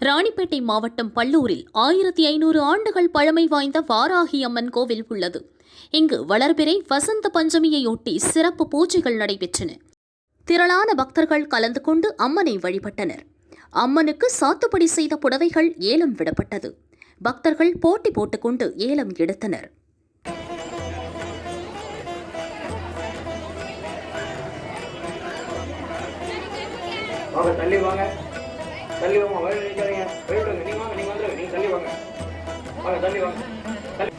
ராணிப்பேட்டை மாவட்டம் பல்லூரில் 1500 ஆண்டுகள் பழமை வாய்ந்த வாராகி அம்மன் கோவில் உள்ளது. இங்கு வளர்பிறை வசந்த பஞ்சமியையொட்டி சிறப்பு பூஜைகள் நடைபெற்றன. திரளான பக்தர்கள் கலந்து கொண்டு அம்மனை வழிபட்டனர். அம்மனுக்கு சாத்துப்படி செய்த புடவைகள் ஏலம் விடப்பட்டது. பக்தர்கள் போட்டி போட்டுக்கொண்டு ஏலம் எடுத்தனர். தள்ளி வாங்க, வழி நிற்காதீங்க, போய்விடுங்க. நீங்க வாங்க, நீங்க வந்துருங்க, நீங்க தள்ளி வாங்க, வாங்க தள்ளி வாங்க. வாங்க